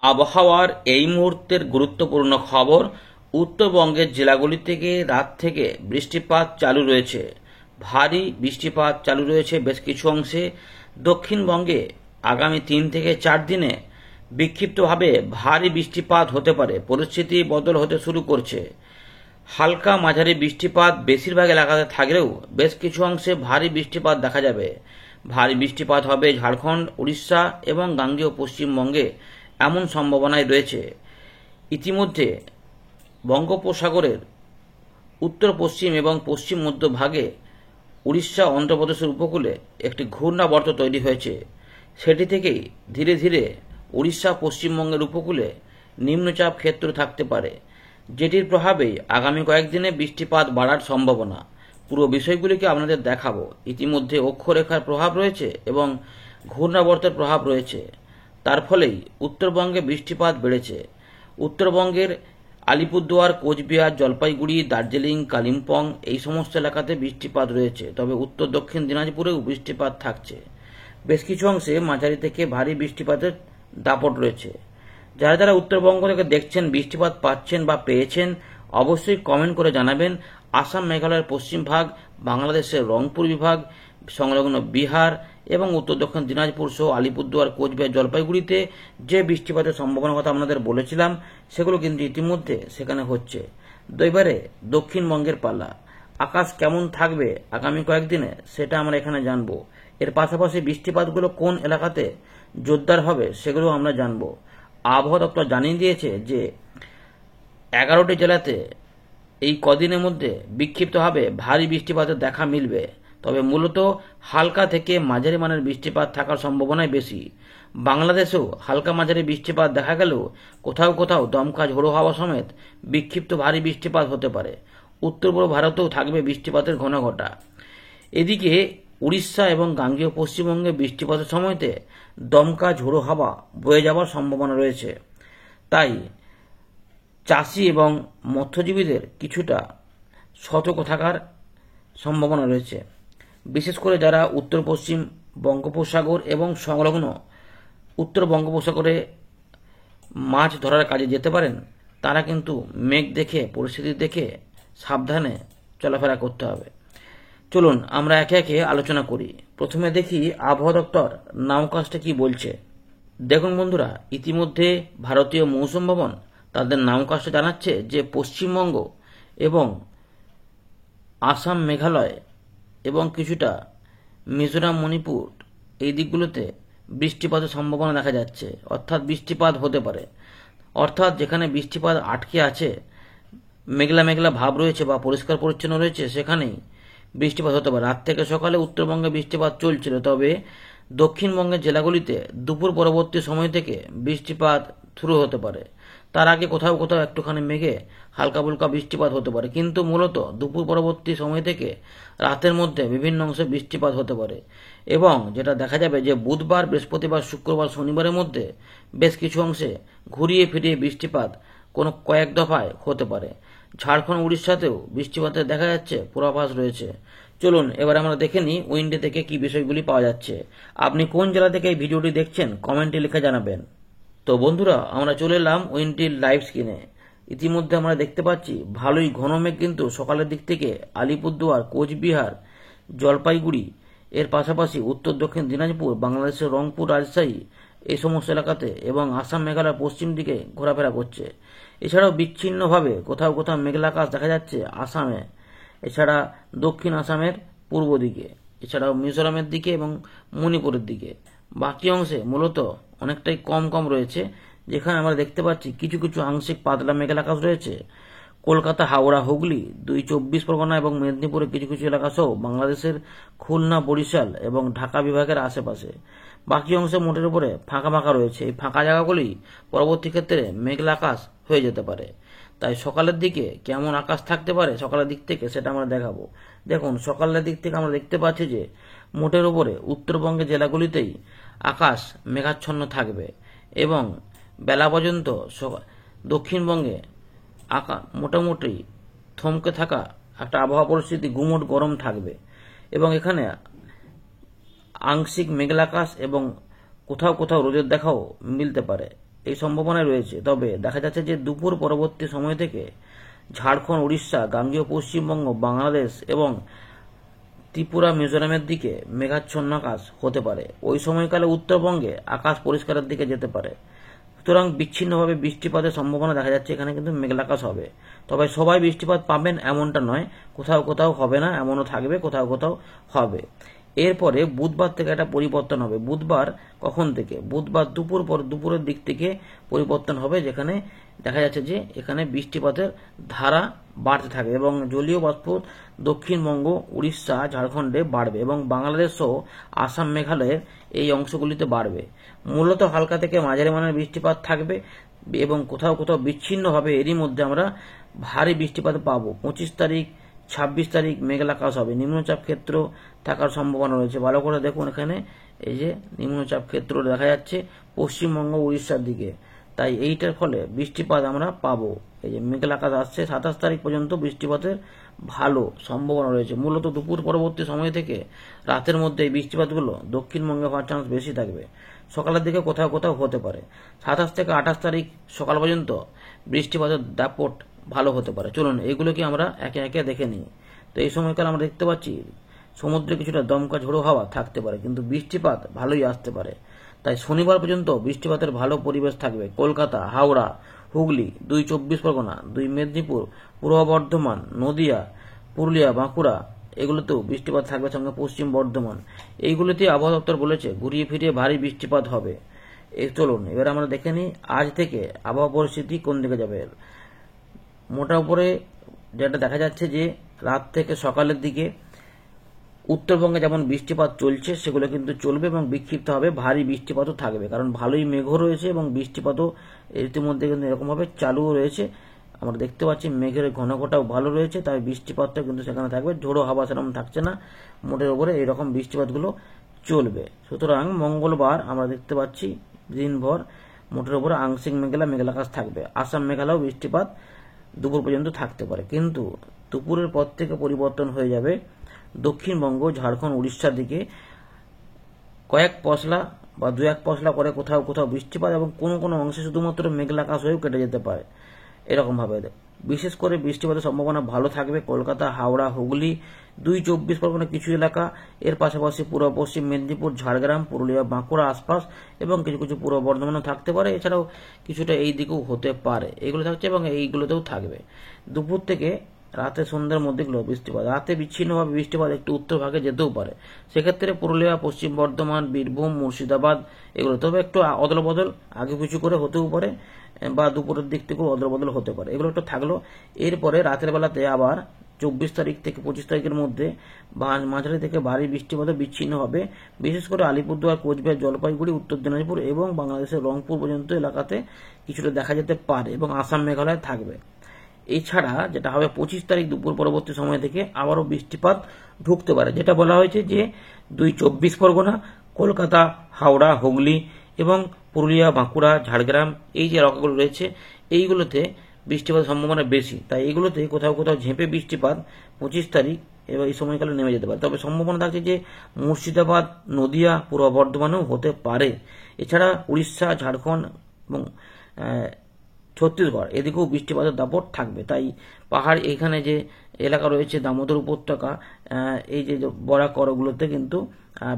আবহাওয়ার এই মুহূর্তের গুরুত্বপূর্ণ খবর। উত্তরবঙ্গের জেলাগুলি থেকে রাত থেকে বৃষ্টিপাত চালু রয়েছে। ভারী বৃষ্টিপাত চালু রয়েছে বেশ কিছু অংশে। দক্ষিণবঙ্গে আগামী 3 থেকে 4 দিনে বিক্ষিপ্তভাবে ভারী বৃষ্টিপাত হতে পারে। পরিস্থিতি বদল হতে শুরু করছে। হালকা মাঝারি বৃষ্টিপাত বেশিরভাগ এলাকাতে থাকলেও বেশ কিছু অংশে ভারী বৃষ্টিপাত দেখা যাবে। ভারী বৃষ্টিপাত হবে ঝাড়খণ্ড, উড়িষ্যা এবং গাঙ্গেয় পশ্চিমবঙ্গে, এমন সম্ভাবনাই রয়েছে। ইতিমধ্যে বঙ্গোপসাগরের উত্তর পশ্চিম এবং পশ্চিম মধ্য ভাগে উড়িষ্যা অন্ধ্রপ্রদেশের উপকূলে একটি ঘূর্ণাবর্ত তৈরি হয়েছে। সেটি থেকেই ধীরে ধীরে উড়িষ্যা পশ্চিমবঙ্গের উপকূলে নিম্নচাপ ক্ষেত্র থাকতে পারে, যেটির প্রভাবেই আগামী কয়েকদিনে বৃষ্টিপাত বাড়ার সম্ভাবনা। পুরো বিষয়গুলিকে আপনাদের দেখাবো। ইতিমধ্যে অক্ষরেখার প্রভাব রয়েছে এবং ঘূর্ণাবর্তের প্রভাব রয়েছে, তার ফলেই উত্তরবঙ্গে বৃষ্টিপাত বেড়েছে। উত্তরবঙ্গের আলিপুরদুয়ার, কোচবিহার, জলপাইগুড়ি, দার্জিলিং, কালিম্পং এই সমস্ত এলাকাতে বৃষ্টিপাত রয়েছে। তবে উত্তর দক্ষিণ দিনাজপুরেও বৃষ্টিপাত থাকছে। বেশ কিছু অংশে মাঝারি থেকে ভারী বৃষ্টিপাতের দাপট রয়েছে। যারা যারা উত্তরবঙ্গ থেকে দেখছেন, বৃষ্টিপাত পাচ্ছেন বা পেয়েছেন, অবশ্যই কমেন্ট করে জানাবেন। আসাম, মেঘালয়ের পশ্চিম ভাগ, বাংলাদেশের রংপুর বিভাগ সংলগ্ন বিহার এবং উত্তর দক্ষিণ দিনাজপুর সহ আলিপুরদুয়ার, কোচবিহার, জলপাইগুড়িতে যে বৃষ্টিপাতের সম্ভাবনার কথা আপনাদের বলেছিলাম, সেগুলো কিন্তু ইতিমধ্যে সেখানে হচ্ছে। এবারে দক্ষিণবঙ্গের পালা। আকাশ কেমন থাকবে আগামী কয়েকদিনে সেটা আমরা এখানে জানবো। এর পাশাপাশি বৃষ্টিপাতগুলো কোন এলাকাতে জোরদার হবে সেগুলো আমরা জানবো। আবহাওয়া দপ্তর জানিয়ে দিয়েছে যে 11টি জেলাতে এই কদিনের মধ্যে বিক্ষিপ্তভাবে ভারী বৃষ্টিপাতের দেখা মিলবে। তবে মূলত হালকা থেকে মাঝারি মানের বৃষ্টিপাত থাকার সম্ভাবনাই বেশি। বাংলাদেশেও হালকা মাঝারি বৃষ্টিপাত দেখা গেলেও কোথাও কোথাও দমকা ঝোড়ো হাওয়া সমেত বিক্ষিপ্ত ভারী বৃষ্টিপাত হতে পারে। উত্তর পূর্ব ভারতেও থাকবে বৃষ্টিপাতের ঘনঘটা। এদিকে উড়িষ্যা এবং গাঙ্গেয় পশ্চিমবঙ্গে বৃষ্টিপাতের সময়তে দমকা ঝোড়ো হাওয়া বয়ে যাওয়ার সম্ভাবনা রয়েছে। তাই চাষি এবং মৎস্যজীবীদের কিছুটা সতর্ক থাকার সম্ভাবনা রয়েছে। বিশেষ করে যারা উত্তর পশ্চিম বঙ্গোপসাগর এবং সংলগ্ন উত্তর বঙ্গোপসাগরে মাছ ধরার কাজে যেতে পারেন, তারা কিন্তু মেঘ দেখে, পরিস্থিতি দেখে সাবধানে চলাফেরা করতে হবে। চলুন আমরা একে একে আলোচনা করি। প্রথমে দেখি আবহাওয়া দপ্তর নামকাস্টে কি বলছে। দেখুন বন্ধুরা, ইতিমধ্যে ভারতীয় মৌসুম ভবন তাদের নামকাস্টে জানাচ্ছে যে পশ্চিমবঙ্গ এবং আসাম, মেঘালয় এবং কিছুটা মিজোরাম, মণিপুর এই দিকগুলোতে বৃষ্টিপাতের সম্ভাবনা দেখা যাচ্ছে। অর্থাৎ বৃষ্টিপাত হতে পারে। অর্থাৎ যেখানে বৃষ্টিপাত আটকে আছে, মেঘলা মেঘলা ভাব রয়েছে বা পরিষ্কার পরিচ্ছন্ন রয়েছে, সেখানেই বৃষ্টিপাত হতে পারে। রাত থেকে সকালে উত্তরবঙ্গে বৃষ্টিপাত চলছিল, তবে দক্ষিণবঙ্গের জেলাগুলিতে দুপুর পরবর্তী সময় থেকে বৃষ্টিপাত শুরু হতে পারে। তার আগে কোথাও কোথাও একটুখানি মেঘে হালকা ফুলকা বৃষ্টিপাত হতে পারে, কিন্তু মূলত দুপুর পরবর্তী সময় থেকে রাতের মধ্যে বিভিন্ন অংশে বৃষ্টিপাত হতে পারে। এবং যেটা দেখা যাবে যে বুধবার, বৃহস্পতিবার, শুক্রবার, শনিবারের মধ্যে বেশ কিছু অংশে ঘুরিয়ে ফিরিয়ে বৃষ্টিপাত কোনো কয়েক দফায় হতে পারে। ঝাড়খণ্ড, উড়িষ্যাতেও বৃষ্টিপাতের দেখা যাচ্ছে পূর্বাভাস রয়েছে। চলুন এবার আমরা দেখে নিই উইন্ডে থেকে কি বিষয়গুলি পাওয়া যাচ্ছে। আপনি কোন জেলা থেকে এই ভিডিওটি দেখছেন কমেন্টে লিখে জানাবেন। তো বন্ধুরা, আমরা চলে এলাম উইন্ডটির লাইভ স্ক্রিনে। ইতিমধ্যে আমরা দেখতে পাচ্ছি ভালোই ঘন মেঘ কিন্তু সকালের দিক থেকে আলিপুরদুয়ার, কোচবিহার, জলপাইগুড়ি এর পাশাপাশি উত্তর দক্ষিণ দিনাজপুর, বাংলাদেশের রংপুর, রাজশাহী এই সমস্ত এলাকাতে এবং আসাম, মেঘালয় পশ্চিম দিকে ঘোরাফেরা করছে। এছাড়াও বিচ্ছিন্নভাবে কোথাও কোথাও মেঘলা আকাশ দেখা যাচ্ছে আসামে, এছাড়া দক্ষিণ আসামের পূর্ব দিকে, এছাড়াও মিজোরামের দিকে এবং মণিপুরের দিকে। বাকি অংশে মূলত অনেকটাই কম কম রয়েছে, যেখানে আমরা দেখতে পাচ্ছি কিছু কিছু আংশিক পাতলা মেঘলা আকাশ রয়েছে কলকাতা, হাওড়া, হুগলি, 24 পরগনা এবং মেদিনীপুরের কিছু কিছু এলাকা সহ বাংলাদেশের খুলনা, বরিশাল এবং ঢাকা বিভাগের আশেপাশে। বাকি অংশে মোটের উপরে ফাঁকা ফাঁকা রয়েছে। এই ফাঁকা জায়গাগুলি পরবর্তী ক্ষেত্রে মেঘলা আকাশ হয়ে যেতে পারে। তাই সকালের দিকে কেমন আকাশ থাকতে পারে সকালের দিক থেকে সেটা আমরা দেখাবো। দেখুন, সকালের দিক থেকে আমরা দেখতে পাচ্ছি যে মোটের উপরে উত্তরবঙ্গের জেলাগুলিতেই আকাশ মেঘাচ্ছন্ন থাকবে এবং বেলা পর্যন্ত দক্ষিণবঙ্গে মোটামুটি থমকে থাকা একটা আবহাওয়া পরিস্থিতি, গুমোট গরম থাকবে এবং এখানে আংশিক মেঘলা আকাশ এবং কোথাও কোথাও রোদের দেখাও মিলতে পারে। এই সম্ভাবনা রয়েছে। তবে দেখা যাচ্ছে যে দুপুর পরবর্তী সময় থেকে ঝাড়খণ্ড, উড়িষ্যা, গাঙ্গেয় পশ্চিমবঙ্গ, বাংলাদেশ এবং ত্রিপুরা, মিজোরামের দিকে মেঘাচ্ছন্ন আকাশ হতে পারে। ওই সময়কালে উত্তরবঙ্গে আকাশ পরিষ্কারের দিকে যেতে পারে। সুতরাং বিচ্ছিন্নভাবে বৃষ্টিপাতের সম্ভাবনা দেখা যাচ্ছে। এখানে কিন্তু মেঘলা আকাশ হবে। তবে সবাই বৃষ্টিপাত পাবেন এমনটা নয়, কোথাও কোথাও হবে না, এমনও থাকবে, কোথাও কোথাও হবে। এরপরে বুধবার থেকে একটা পরিবর্তন হবে। বুধবার কখন থেকে? বুধবার দুপুরের দিক থেকে পরিবর্তন হবে, যেখানে দেখা যাচ্ছে যে এখানে বৃষ্টিপাতের ধারা বাড়তে থাকে এবং জলীয় বাষ্প দক্ষিণবঙ্গ, উড়িষ্যা, ঝাড়খণ্ডে বাড়বে এবং বাংলাদেশ সহ আসাম, মেঘালয়ের এই অংশগুলিতে বাড়বে। মূলত হালকা থেকে মাঝারি মানের বৃষ্টিপাত থাকবে এবং কোথাও কোথাও বিচ্ছিন্নভাবে এরই মধ্যে আমরা ভারী বৃষ্টিপাত পাবো। 25 তারিখ, 26 তারিখ মেঘলা আকাশ হবে। নিম্নচাপ ক্ষেত্র থাকার সম্ভাবনা রয়েছে। ভালো করে দেখুন, এখানে এই যে নিম্নচাপ ক্ষেত্র দেখা যাচ্ছে পশ্চিমবঙ্গ, উড়িষ্যার দিকে। তাই এইটার ফলে বৃষ্টিপাত আমরা পাবো। এই যে মেঘলা আকাশ আসছে, 27 তারিখ পর্যন্ত বৃষ্টিপাতের ভালো সম্ভাবনা রয়েছে। মূলত দুপুর পরবর্তী সময় থেকে রাতের মধ্যে এই বৃষ্টিপাতগুলো দক্ষিণবঙ্গে হওয়ার চান্স বেশি থাকবে। সকালের দিকে কোথাও কোথাও হতে পারে। 27 থেকে 28 তারিখ সকাল পর্যন্ত বৃষ্টিপাতের দাপট ভালো হতে পারে। চলুন এগুলোকে আমরা একে একে দেখে নিই। তো এই সময়কাল আমরা দেখতে পাচ্ছি সমুদ্রে কিছুটা দমকা ঝোড়ো হাওয়া থাকতে পারে, কিন্তু বৃষ্টিপাত ভালোই আসতে পারে। তাই শনিবার পর্যন্ত বৃষ্টিপাতের ভালো পরিবেশ থাকবে। কলকাতা, হাওড়া, হুগলি, 2 24 পরগনা, 2 মেদিনীপুর, পূর্ব বর্ধমান, নদিয়া, পুরুলিয়া, বাঁকুড়া এগুলোতেও বৃষ্টিপাত থাকবে, সঙ্গে পশ্চিম বর্ধমান। এইগুলোতে আবহাওয়া দপ্তর বলেছে ঘুরিয়ে ফিরিয়ে ভারী বৃষ্টিপাত হবে। চলুন এবার আমরা দেখে নিই আজ থেকে আবহাওয়া পরিস্থিতি কোন দিকে যাবে। মোটা উপরে যেটা দেখা যাচ্ছে যে রাত থেকে সকালের দিকে উত্তরবঙ্গে যেমন বৃষ্টিপাত চলছে সেগুলো কিন্তু চলবে এবং বিক্ষিপ্তভাবে ভারী বৃষ্টিপাতও থাকবে, কারণ ভালোই মেঘও রয়েছে এবং বৃষ্টিপাতও ইতিমধ্যে কিন্তু এরকমভাবে চালুও রয়েছে। আমরা দেখতে পাচ্ছি মেঘের ঘনঘটাও ভালো রয়েছে, তাই বৃষ্টিপাতটা কিন্তু সেখানে থাকবে। ঝোড়ো হাওয়া সেরকম থাকছে না, মোটের উপরে এইরকম বৃষ্টিপাতগুলো চলবে। সুতরাং মঙ্গলবার আমরা দেখতে পাচ্ছি দিনভর মোটের উপরে আংশিক মেঘলা আকাশ থাকবে। আসাম, মেঘালয়েও বৃষ্টিপাত দুপুর পর্যন্ত থাকতে পারে, কিন্তু দুপুরের পর থেকে পরিবর্তন হয়ে যাবে দক্ষিণবঙ্গ, ঝাড়খণ্ড, উড়িষ্যার দিকে। কয়েক পশলা বা 2-1 পশলা করে কোথাও কোথাও বৃষ্টিপাত এবং কোনো কোনো অংশে শুধুমাত্র মেঘলা আকাশ হয়েও কেটে যেতে পারে। এরকম ভাবে বিশেষ করে বৃষ্টিপাতের সম্ভাবনা ভালো থাকবে কলকাতা, হাওড়া, হুগলি, 2 24 পরগনা কিছু এলাকা, এর পাশাপাশি পূর্ব পশ্চিম মেদিনীপুর, ঝাড়গ্রাম, পুরুলিয়া, বাঁকুড়া আশপাশ এবং কিছু কিছু পূর্ব বর্ধমানও থাকতে পারে। এছাড়াও কিছুটা এই দিকেও হতে পারে, এগুলো থাকছে এবং এইগুলোতেও থাকবে। দুপুর থেকে রাতে সন্ধ্যার মধ্যেগুলো বৃষ্টিপাত, রাতে বিচ্ছিন্নভাবে বৃষ্টিপাত একটু উত্তর ভাগে যেতেও পারে। সেক্ষেত্রে পুরুলিয়া, পশ্চিম বর্ধমান, বীরভূম, মুর্শিদাবাদ এগুলো তবে একটু অদল বদল আগে পিছু করে হতেও পারে বা দুপুরের দিক থেকেও অদল বদল হতে পারে। এগুলো একটু থাকলো। এরপরে রাতের বেলাতে আবার 24 তারিখ থেকে 25 তারিখের মধ্যে মাঝারি থেকে ভারী বৃষ্টিপাত বিচ্ছিন্ন হবে। বিশেষ করে আলিপুরদুয়ার, কোচবিহার, জলপাইগুড়ি, উত্তর দিনাজপুর এবং বাংলাদেশের রংপুর পর্যন্ত এলাকাতে কিছুটা দেখা যেতে পারে এবং আসাম, মেঘালয় থাকবে। এছাড়া যেটা হবে 25 তারিখ দুপুর পরবর্তী সময় থেকে আবারও বৃষ্টিপাত ঢুকতে পারে, যেটা বলা হয়েছে যে 2 24 পরগনা, কলকাতা, হাওড়া, হুগলি এবং পুরুলিয়া, বাঁকুড়া, ঝাড়গ্রাম এই যে এলাকাগুলো রয়েছে এইগুলোতে বৃষ্টিপাতের সম্ভাবনা বেশি। তাই এইগুলোতে কোথাও কোথাও ঝেঁপে বৃষ্টিপাত 25 তারিখ এবার এই সময়কালে নেমে যেতে পারে। তবে সম্ভাবনা থাকছে যে মুর্শিদাবাদ, নদিয়া, পূর্ব বর্ধমানেও হতে পারে। এছাড়া উড়িষ্যা, ঝাড়খণ্ড এবং ছত্তিশগড় এদিকেও বৃষ্টিপাতের দাপট থাকবে। তাই পাহাড় এখানে যে এলাকা রয়েছে দামোদর উপত্যকা, এই যে বরাক করগুলোতে কিন্তু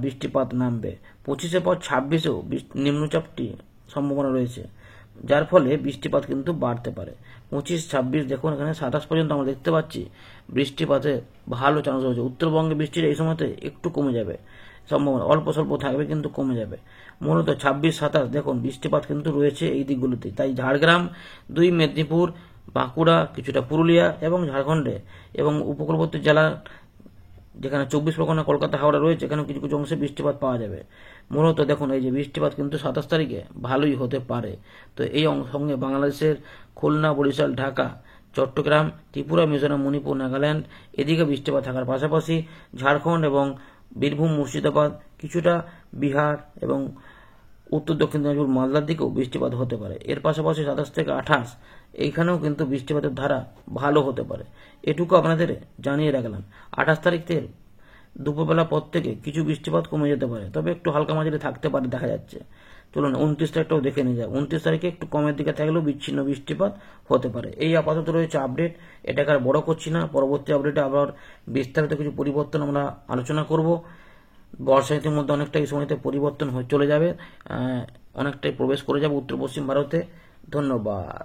বৃষ্টিপাত নামবে। 25-এর পর 26-এও নিম্নচাপটি সম্ভাবনা রয়েছে, যার ফলে বৃষ্টিপাত কিন্তু বাড়তে পারে। 25, 26 দেখুন এখানে 27 পর্যন্ত আমরা দেখতে পাচ্ছি বৃষ্টিপাতে ভালো চান্স রয়েছে। উত্তরবঙ্গে বৃষ্টির এই সময়তে একটু কমে যাবে, সম্ভাবনা অল্প স্বল্প থাকবে কিন্তু কমে যাবে। মূলত 26, 27 দেখুন বৃষ্টিপাত কিন্তু রয়েছে এই দিকগুলোতে। তাই ঝাড়গ্রাম, 2 মেদিনীপুর, বাঁকুড়া, কিছুটা পুরুলিয়া এবং ঝাড়খণ্ডে এবং উপকূলবর্তী জেলা যেখানে 24 পরগনা, কলকাতা, হাওড়া রয়েছে এখানে কিছু কিছু অংশে বৃষ্টিপাত পাওয়া যাবে। মূলত দেখুন এই যে বৃষ্টিপাত কিন্তু 27 তারিখে ভালোই হতে পারে। তো এই সঙ্গে বাংলাদেশের খুলনা, বরিশাল, ঢাকা, চট্টগ্রাম, ত্রিপুরা, মিজোরাম, মণিপুর, নাগাল্যান্ড এদিকে বৃষ্টিপাত থাকার পাশাপাশি ঝাড়খণ্ড এবং বীরভূম, মুর্শিদাবাদ, কিছুটা বিহার এবং উত্তর দক্ষিণ দিনাজপুর, মালদার দিকেও বৃষ্টিপাত হতে পারে। এর পাশাপাশি 27 থেকে 28 এইখানেও কিন্তু বৃষ্টিপাতের ধারা ভালো হতে পারে। এটুকু আপনাদের জানিয়ে রাখলাম। 28 তারিখ থেকে দুপুরবেলা পর থেকে কিছু বৃষ্টিপাত কমে যেতে পারে, তবে একটু হালকা মাঝারি থাকতে পারে দেখা যাচ্ছে। চলুন 29 তারিখটাও দেখে নিয়ে যাক। 29 তারিখে একটু কমের দিকে থাকলেও বিচ্ছিন্ন বৃষ্টিপাত হতে পারে। এই আপাতত রয়েছে আপডেট, এটাকে আর বড় করছি না। পরবর্তী আপডেটে আবার বিস্তারিত কিছু পরিবর্তন আমরা আলোচনা করব। বর্ষা ঋতুর মধ্যে অনেকটা এই সময়তে পরিবর্তন হয়ে চলে যাবে, অনেকটাই প্রবেশ করে যাবে উত্তর পশ্চিম ভারতে। ধন্যবাদ।